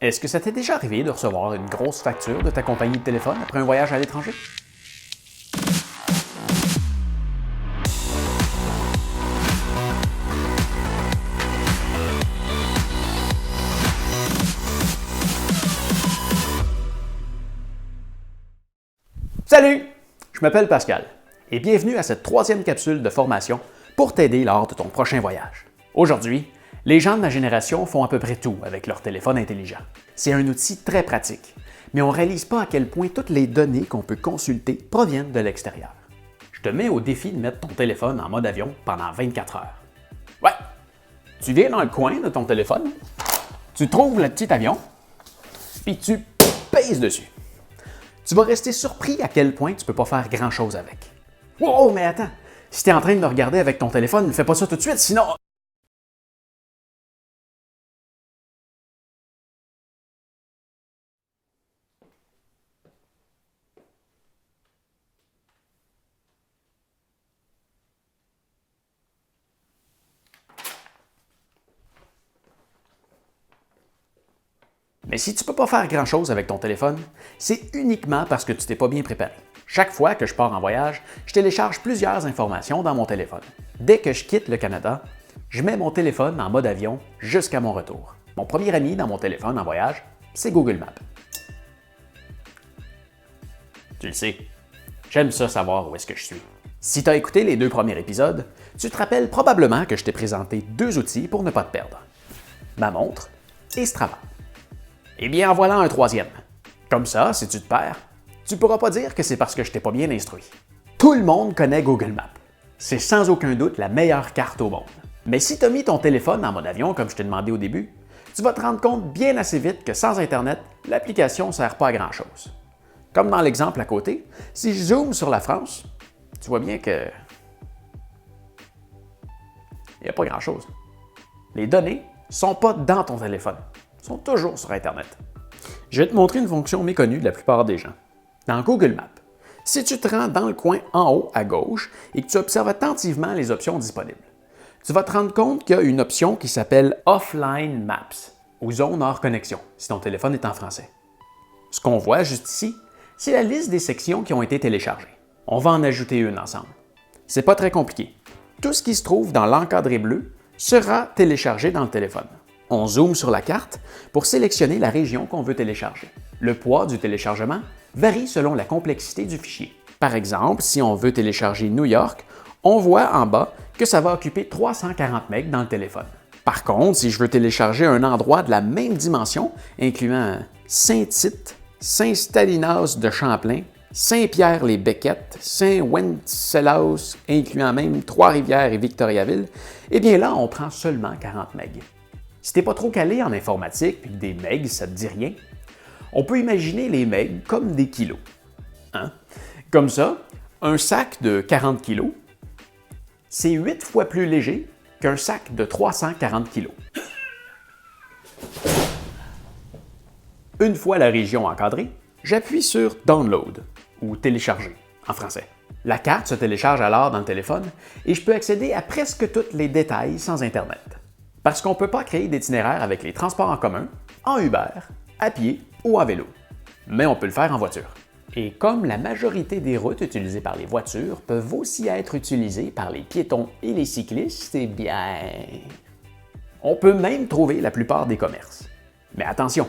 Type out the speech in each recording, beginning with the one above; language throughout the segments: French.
Est-ce que ça t'est déjà arrivé de recevoir une grosse facture de ta compagnie de téléphone après un voyage à l'étranger? Salut! Je m'appelle Pascal et bienvenue à cette troisième capsule de formation pour t'aider lors de ton prochain voyage. Aujourd'hui, les gens de ma génération font à peu près tout avec leur téléphone intelligent. C'est un outil très pratique, mais on ne réalise pas à quel point toutes les données qu'on peut consulter proviennent de l'extérieur. Je te mets au défi de mettre ton téléphone en mode avion pendant 24 heures. Ouais, tu viens dans le coin de ton téléphone, tu trouves le petit avion, puis tu pèses dessus. Tu vas rester surpris à quel point tu ne peux pas faire grand-chose avec. Wow, mais attends, si tu es en train de me regarder avec ton téléphone, ne fais pas ça tout de suite, sinon... Mais si tu ne peux pas faire grand-chose avec ton téléphone, c'est uniquement parce que tu t'es pas bien préparé. Chaque fois que je pars en voyage, je télécharge plusieurs informations dans mon téléphone. Dès que je quitte le Canada, je mets mon téléphone en mode avion jusqu'à mon retour. Mon premier ami dans mon téléphone en voyage, c'est Google Maps. Tu le sais, j'aime ça savoir où est-ce que je suis. Si tu as écouté les deux premiers épisodes, tu te rappelles probablement que je t'ai présenté deux outils pour ne pas te perdre. Ma montre et Strava. Eh bien, en voilà un troisième. Comme ça, si tu te perds, tu ne pourras pas dire que c'est parce que je t'ai pas bien instruit. Tout le monde connaît Google Maps. C'est sans aucun doute la meilleure carte au monde. Mais si tu as mis ton téléphone en mode avion, comme je t'ai demandé au début, tu vas te rendre compte bien assez vite que sans Internet, l'application ne sert pas à grand-chose. Comme dans l'exemple à côté, si je zoome sur la France, tu vois bien que... il n'y a pas grand-chose. Les données ne sont pas dans ton téléphone. Sont toujours sur Internet. Je vais te montrer une fonction méconnue de la plupart des gens. Dans Google Maps, si tu te rends dans le coin en haut à gauche et que tu observes attentivement les options disponibles, tu vas te rendre compte qu'il y a une option qui s'appelle Offline Maps ou Zone hors connexion, si ton téléphone est en français. Ce qu'on voit juste ici, c'est la liste des sections qui ont été téléchargées. On va en ajouter une ensemble. C'est pas très compliqué. Tout ce qui se trouve dans l'encadré bleu sera téléchargé dans le téléphone. On zoome sur la carte pour sélectionner la région qu'on veut télécharger. Le poids du téléchargement varie selon la complexité du fichier. Par exemple, si on veut télécharger New York, on voit en bas que ça va occuper 340 MB dans le téléphone. Par contre, si je veux télécharger un endroit de la même dimension, incluant Saint-Tite, Saint-Stanilas de Champlain, Saint-Pierre-les-Becquettes, Saint-Wenceslaus, incluant même Trois-Rivières et Victoriaville, eh bien là, on prend seulement 40 MB. Si t'es pas trop calé en informatique et que des megs, ça te dit rien, on peut imaginer les megs comme des kilos. Hein? Comme ça, un sac de 40 kilos, c'est 8 fois plus léger qu'un sac de 340 kilos. Une fois la région encadrée, j'appuie sur « Download » ou « Télécharger » en français. La carte se télécharge alors dans le téléphone et je peux accéder à presque tous les détails sans Internet. Parce qu'on ne peut pas créer d'itinéraire avec les transports en commun, en Uber, à pied ou en vélo. Mais on peut le faire en voiture. Et comme la majorité des routes utilisées par les voitures peuvent aussi être utilisées par les piétons et les cyclistes, eh bien... on peut même trouver la plupart des commerces. Mais attention,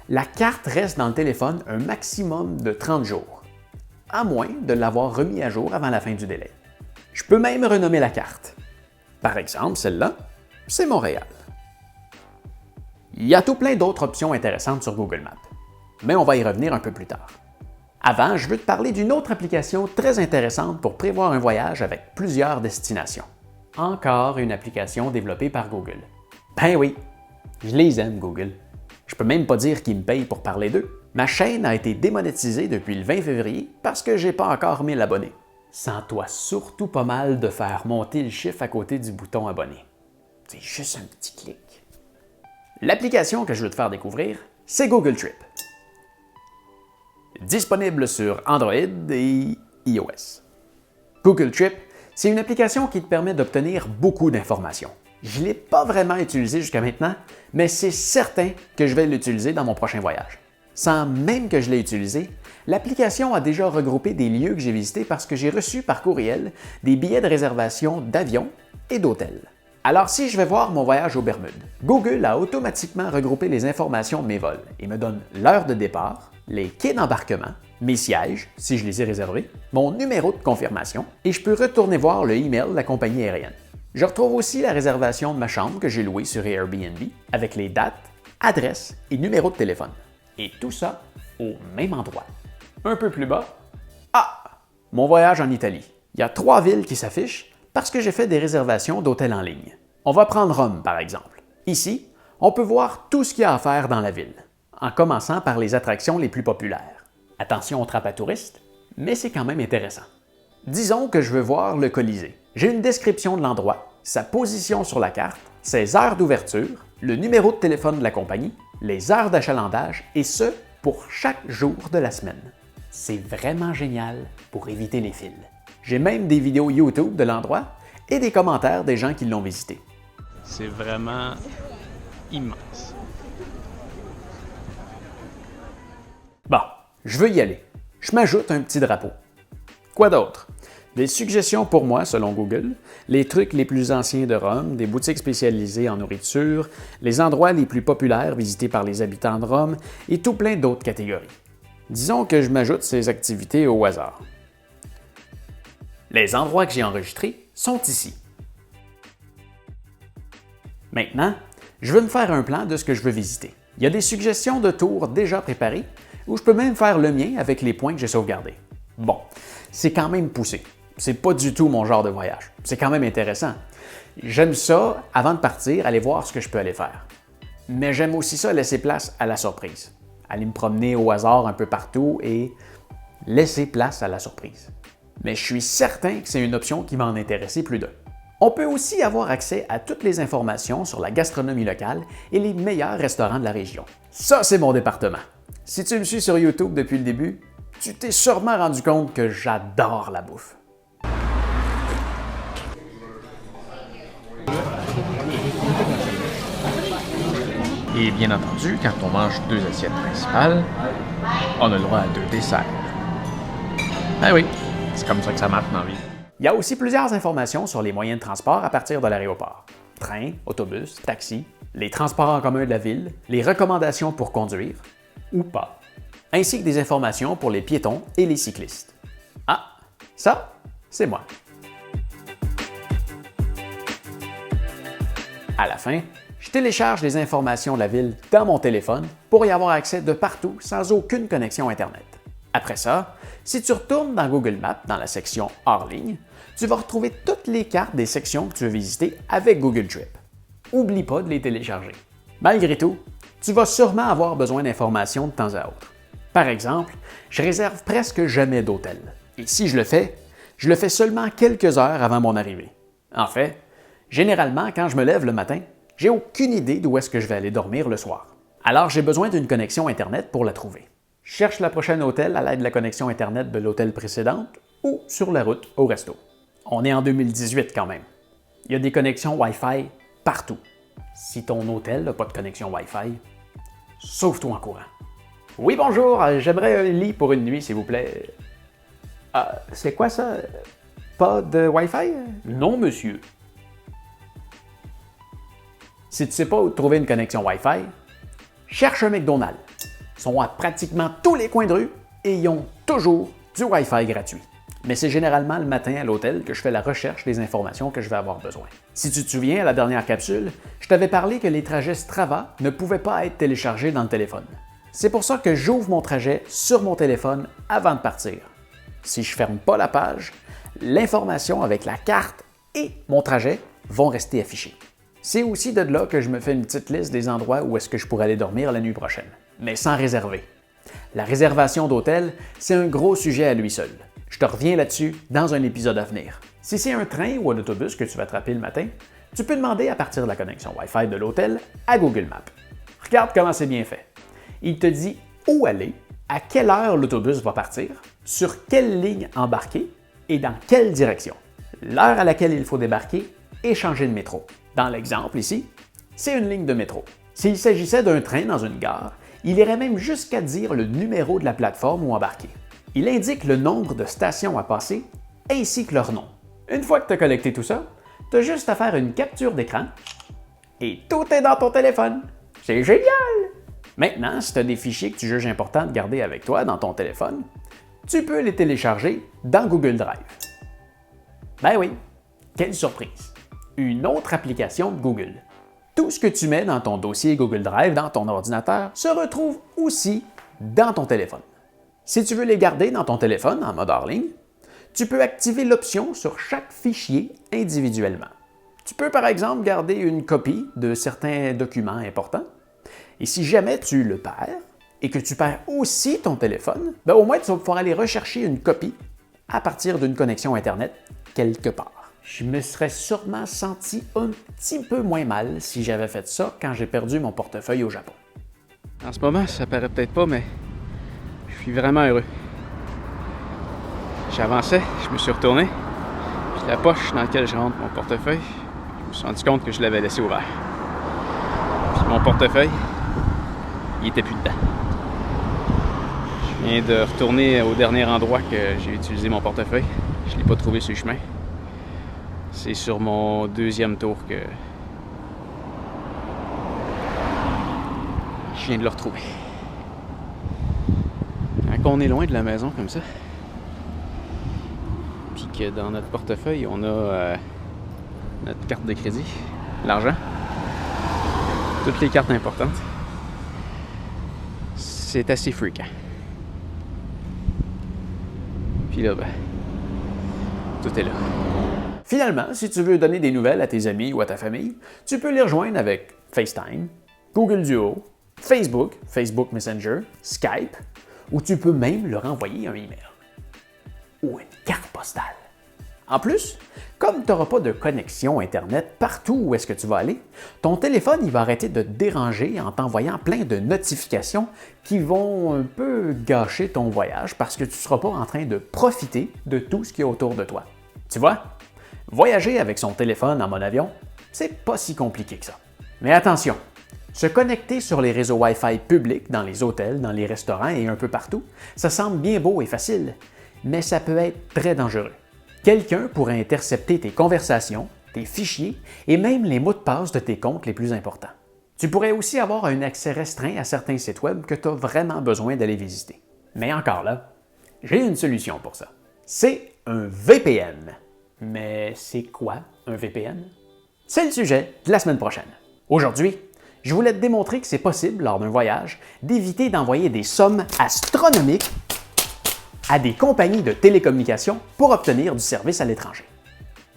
la carte reste dans le téléphone un maximum de 30 jours, à moins de l'avoir remis à jour avant la fin du délai. Je peux même renommer la carte. Par exemple, celle-là, c'est Montréal. Il y a tout plein d'autres options intéressantes sur Google Maps, mais on va y revenir un peu plus tard. Avant, je veux te parler d'une autre application très intéressante pour prévoir un voyage avec plusieurs destinations. Encore une application développée par Google. Ben oui, je les aime Google. Je peux même pas dire qu'ils me payent pour parler d'eux. Ma chaîne a été démonétisée depuis le 20 février parce que j'ai pas encore 1000 abonnés. Sens-toi surtout pas mal de faire monter le chiffre à côté du bouton abonné. C'est juste un petit clic. L'application que je veux te faire découvrir, c'est Google Trip. Disponible sur Android et iOS. Google Trip, c'est une application qui te permet d'obtenir beaucoup d'informations. Je ne l'ai pas vraiment utilisé jusqu'à maintenant, mais c'est certain que je vais l'utiliser dans mon prochain voyage. Sans même que je l'ai utilisé, l'application a déjà regroupé des lieux que j'ai visités parce que j'ai reçu par courriel des billets de réservation d'avion et d'hôtel. Alors si je vais voir mon voyage aux Bermudes, Google a automatiquement regroupé les informations de mes vols et me donne l'heure de départ, les quais d'embarquement, mes sièges, si je les ai réservés, mon numéro de confirmation, et je peux retourner voir le email de la compagnie aérienne. Je retrouve aussi la réservation de ma chambre que j'ai louée sur Airbnb, avec les dates, adresses et numéro de téléphone. Et tout ça au même endroit. Un peu plus bas, mon voyage en Italie. Il y a 3 villes qui s'affichent parce que j'ai fait des réservations d'hôtels en ligne. On va prendre Rome, par exemple. Ici, on peut voir tout ce qu'il y a à faire dans la ville, en commençant par les attractions les plus populaires. Attention aux trappes à touristes, mais c'est quand même intéressant. Disons que je veux voir le Colisée. J'ai une description de l'endroit, sa position sur la carte, ses heures d'ouverture, le numéro de téléphone de la compagnie, les heures d'achalandage, et ce, pour chaque jour de la semaine. C'est vraiment génial pour éviter les fils. J'ai même des vidéos YouTube de l'endroit et des commentaires des gens qui l'ont visité. C'est vraiment immense. Bon, je veux y aller. Je m'ajoute un petit drapeau. Quoi d'autre? Des suggestions pour moi selon Google, les trucs les plus anciens de Rome, des boutiques spécialisées en nourriture, les endroits les plus populaires visités par les habitants de Rome et tout plein d'autres catégories. Disons que je m'ajoute ces activités au hasard. Les endroits que j'ai enregistrés sont ici. Maintenant, je veux me faire un plan de ce que je veux visiter. Il y a des suggestions de tours déjà préparées ou je peux même faire le mien avec les points que j'ai sauvegardés. Bon, c'est quand même poussé. C'est pas du tout mon genre de voyage. C'est quand même intéressant. J'aime ça, avant de partir, aller voir ce que je peux aller faire. Mais j'aime aussi ça laisser place à la surprise. Aller me promener au hasard un peu partout et laisser place à la surprise. Mais je suis certain que c'est une option qui va en intéresser plus d'un. On peut aussi avoir accès à toutes les informations sur la gastronomie locale et les meilleurs restaurants de la région. Ça, c'est mon département. Si tu me suis sur YouTube depuis le début, tu t'es sûrement rendu compte que j'adore la bouffe. Et bien entendu, quand on mange 2 assiettes principales, on a le droit à 2 desserts. Ben oui, c'est comme ça que ça marche dans la vie. Il y a aussi plusieurs informations sur les moyens de transport à partir de l'aéroport. Train, autobus, taxi, les transports en commun de la ville, les recommandations pour conduire, ou pas, ainsi que des informations pour les piétons et les cyclistes. Ah, ça, c'est moi. À la fin, je télécharge les informations de la ville dans mon téléphone pour y avoir accès de partout sans aucune connexion Internet. Après ça, si tu retournes dans Google Maps dans la section Hors ligne, tu vas retrouver toutes les cartes des sections que tu veux visiter avec Google Trip. Oublie pas de les télécharger. Malgré tout, tu vas sûrement avoir besoin d'informations de temps à autre. Par exemple, je réserve presque jamais d'hôtel. Et si je le fais seulement quelques heures avant mon arrivée. En fait, généralement, quand je me lève le matin, j'ai aucune idée d'où est-ce que je vais aller dormir le soir. Alors j'ai besoin d'une connexion Internet pour la trouver. Je cherche la prochaine hôtel à l'aide de la connexion Internet de l'hôtel précédente ou sur la route au resto. On est en 2018 quand même. Il y a des connexions Wi-Fi partout. Si ton hôtel n'a pas de connexion Wi-Fi, sauve-toi en courant. Oui, bonjour, j'aimerais un lit pour une nuit, s'il vous plaît. C'est quoi ça? Pas de Wi-Fi? Non, monsieur. Si tu ne sais pas où trouver une connexion Wi-Fi, cherche un McDonald's. Ils sont à pratiquement tous les coins de rue et ils ont toujours du Wi-Fi gratuit. Mais c'est généralement le matin à l'hôtel que je fais la recherche des informations que je vais avoir besoin. Si tu te souviens, à la dernière capsule, je t'avais parlé que les trajets Strava ne pouvaient pas être téléchargés dans le téléphone. C'est pour ça que j'ouvre mon trajet sur mon téléphone avant de partir. Si je ne ferme pas la page, l'information avec la carte et mon trajet vont rester affichés. C'est aussi de là que je me fais une petite liste des endroits où est-ce que je pourrais aller dormir la nuit prochaine, mais sans réserver. La réservation d'hôtel, c'est un gros sujet à lui seul. Je te reviens là-dessus dans un épisode à venir. Si c'est un train ou un autobus que tu vas attraper le matin, tu peux demander à partir de la connexion Wi-Fi de l'hôtel à Google Maps. Regarde comment c'est bien fait. Il te dit où aller, à quelle heure l'autobus va partir, sur quelle ligne embarquer et dans quelle direction. L'heure à laquelle il faut débarquer et changer de métro. Dans l'exemple ici, c'est une ligne de métro. S'il s'agissait d'un train dans une gare, il irait même jusqu'à dire le numéro de la plateforme où embarquer. Il indique le nombre de stations à passer ainsi que leur nom. Une fois que tu as collecté tout ça, tu as juste à faire une capture d'écran et tout est dans ton téléphone. C'est génial! Maintenant, si tu as des fichiers que tu juges importants de garder avec toi dans ton téléphone, tu peux les télécharger dans Google Drive. Ben oui, quelle surprise! Une autre application de Google. Tout ce que tu mets dans ton dossier Google Drive dans ton ordinateur se retrouve aussi dans ton téléphone. Si tu veux les garder dans ton téléphone en mode hors ligne, tu peux activer l'option sur chaque fichier individuellement. Tu peux par exemple garder une copie de certains documents importants. Et si jamais tu le perds et que tu perds aussi ton téléphone, ben au moins tu vas pouvoir aller rechercher une copie à partir d'une connexion Internet quelque part. Je me serais sûrement senti un petit peu moins mal si j'avais fait ça quand j'ai perdu mon portefeuille au Japon. En ce moment, ça paraît peut-être pas, mais je suis vraiment heureux. J'avançais, je me suis retourné, puis la poche dans laquelle je rentre mon portefeuille, je me suis rendu compte que je l'avais laissé ouvert. Puis mon portefeuille, il était plus dedans. Je viens de retourner au dernier endroit que j'ai utilisé mon portefeuille. Je ne l'ai pas trouvé sur le chemin. C'est sur mon deuxième tour que je viens de le retrouver. Quand on est loin de la maison comme ça, puis que dans notre portefeuille, on a notre carte de crédit, l'argent, toutes les cartes importantes, c'est assez fréquent. Puis là, ben, tout est là. Finalement, si tu veux donner des nouvelles à tes amis ou à ta famille, tu peux les rejoindre avec FaceTime, Google Duo, Facebook, Facebook Messenger, Skype, ou tu peux même leur envoyer un email ou une carte postale. En plus, comme tu n'auras pas de connexion Internet partout où est-ce que tu vas aller, ton téléphone il va arrêter de te déranger en t'envoyant plein de notifications qui vont un peu gâcher ton voyage parce que tu ne seras pas en train de profiter de tout ce qui est autour de toi. Tu vois, voyager avec son téléphone en mode avion, c'est pas si compliqué que ça. Mais attention, se connecter sur les réseaux Wi-Fi publics dans les hôtels, dans les restaurants et un peu partout, ça semble bien beau et facile, mais ça peut être très dangereux. Quelqu'un pourrait intercepter tes conversations, tes fichiers et même les mots de passe de tes comptes les plus importants. Tu pourrais aussi avoir un accès restreint à certains sites web que tu as vraiment besoin d'aller visiter. Mais encore là, j'ai une solution pour ça. C'est un VPN. Mais c'est quoi un VPN? C'est le sujet de la semaine prochaine. Aujourd'hui, je voulais te démontrer que c'est possible, lors d'un voyage, d'éviter d'envoyer des sommes astronomiques à des compagnies de télécommunications pour obtenir du service à l'étranger.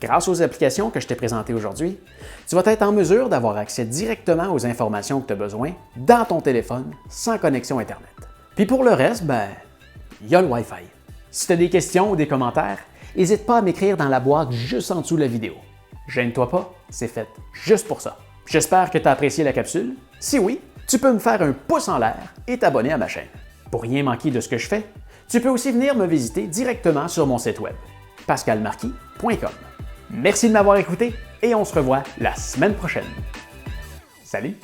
Grâce aux applications que je t'ai présentées aujourd'hui, tu vas être en mesure d'avoir accès directement aux informations que tu as besoin dans ton téléphone sans connexion Internet. Puis pour le reste, il y a le Wi-Fi. Si tu as des questions ou des commentaires, n'hésite pas à m'écrire dans la boîte juste en dessous de la vidéo. Gêne-toi pas, c'est fait juste pour ça. J'espère que tu as apprécié la capsule. Si oui, tu peux me faire un pouce en l'air et t'abonner à ma chaîne. Pour rien manquer de ce que je fais, tu peux aussi venir me visiter directement sur mon site web, pascalmarquis.com. Merci de m'avoir écouté et on se revoit la semaine prochaine. Salut!